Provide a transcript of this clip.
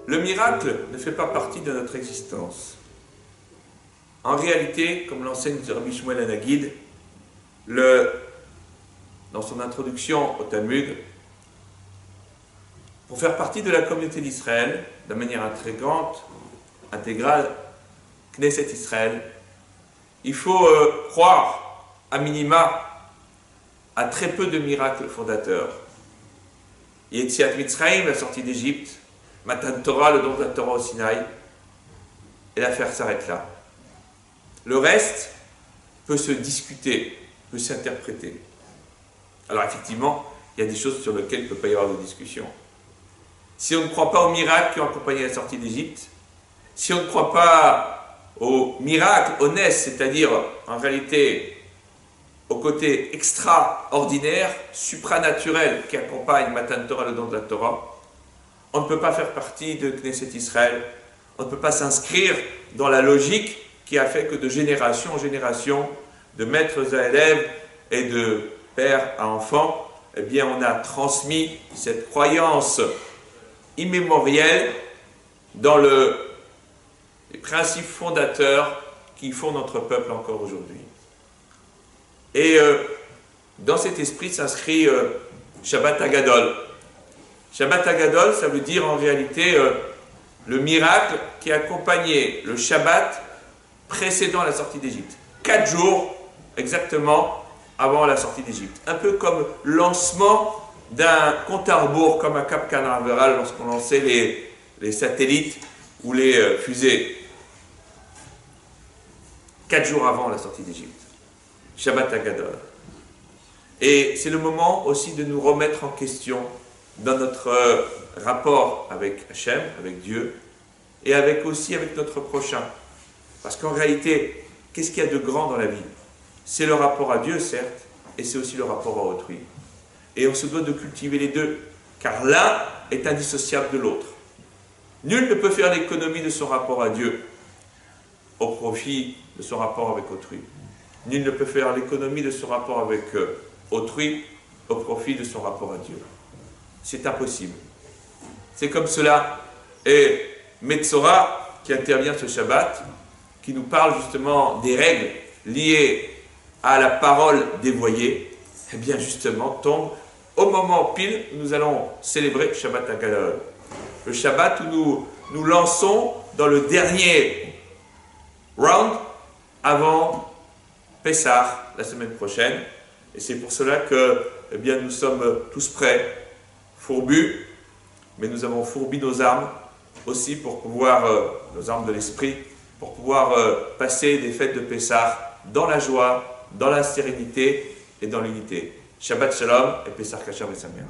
le miracle ne fait pas partie de notre existence. En réalité, comme l'enseigne Rabbi Shmuel Hanagid, dans son introduction au Talmud, pour faire partie de la communauté d'Israël, de manière intégrale, Knesset Israël, il faut croire, à minima, à très peu de miracles fondateurs. Yetziat Mitzrayim, la sortie d'Égypte, Matan Torah, le don de la Torah au Sinaï, et l'affaire s'arrête là. Le reste peut se discuter, peut s'interpréter. Alors effectivement, il y a des choses sur lesquelles il ne peut pas y avoir de discussion. Si on ne croit pas aux miracles qui ont accompagné la sortie d'Égypte, si on ne croit pas aux miracles, aux nes, c'est-à-dire en réalité au côté extraordinaire, supranaturel qui accompagne Matan Torah, le don de la Torah, on ne peut pas faire partie de Knesset Israël, on ne peut pas s'inscrire dans la logique qui a fait que de génération en génération, de maîtres à élèves et de père à enfant, eh bien on a transmis cette croyance immémorielle dans les principes fondateurs qui font notre peuple encore aujourd'hui. Et dans cet esprit s'inscrit Shabbat Hagadol. Shabbat Hagadol, ça veut dire en réalité le miracle qui accompagnait le Shabbat précédant la sortie d'Égypte. 4 jours exactement avant la sortie d'Égypte. Un peu comme lancement d'un compte à rebours, comme à Cap Canaveral lorsqu'on lançait les satellites ou les fusées. 4 jours avant la sortie d'Égypte. Shabbat Hagadol. Et c'est le moment aussi de nous remettre en question dans notre rapport avec Hachem, avec Dieu, et aussi avec notre prochain. Parce qu'en réalité, qu'est-ce qu'il y a de grand dans la vie? C'est le rapport à Dieu, certes, et c'est aussi le rapport à autrui. Et on se doit de cultiver les deux, car l'un est indissociable de l'autre. Nul ne peut faire l'économie de son rapport à Dieu au profit de son rapport avec autrui. Nul ne peut faire l'économie de son rapport avec autrui au profit de son rapport à Dieu. C'est impossible. C'est comme cela. Et Metzora, qui intervient ce Shabbat, qui nous parle justement des règles liées à la parole dévoyée, eh bien justement tombe au moment pile où nous allons célébrer Shabbat Hagadol. Le Shabbat où nous lançons dans le dernier round avant Pessah la semaine prochaine. Et c'est pour cela que eh bien, nous sommes tous prêts, fourbus, mais nous avons fourbi nos armes aussi pour pouvoir, nos armes de l'esprit, pour pouvoir passer des fêtes de Pessah dans la joie, dans la sérénité et dans l'unité. Shabbat Shalom et Pessah Kachar et Sameach.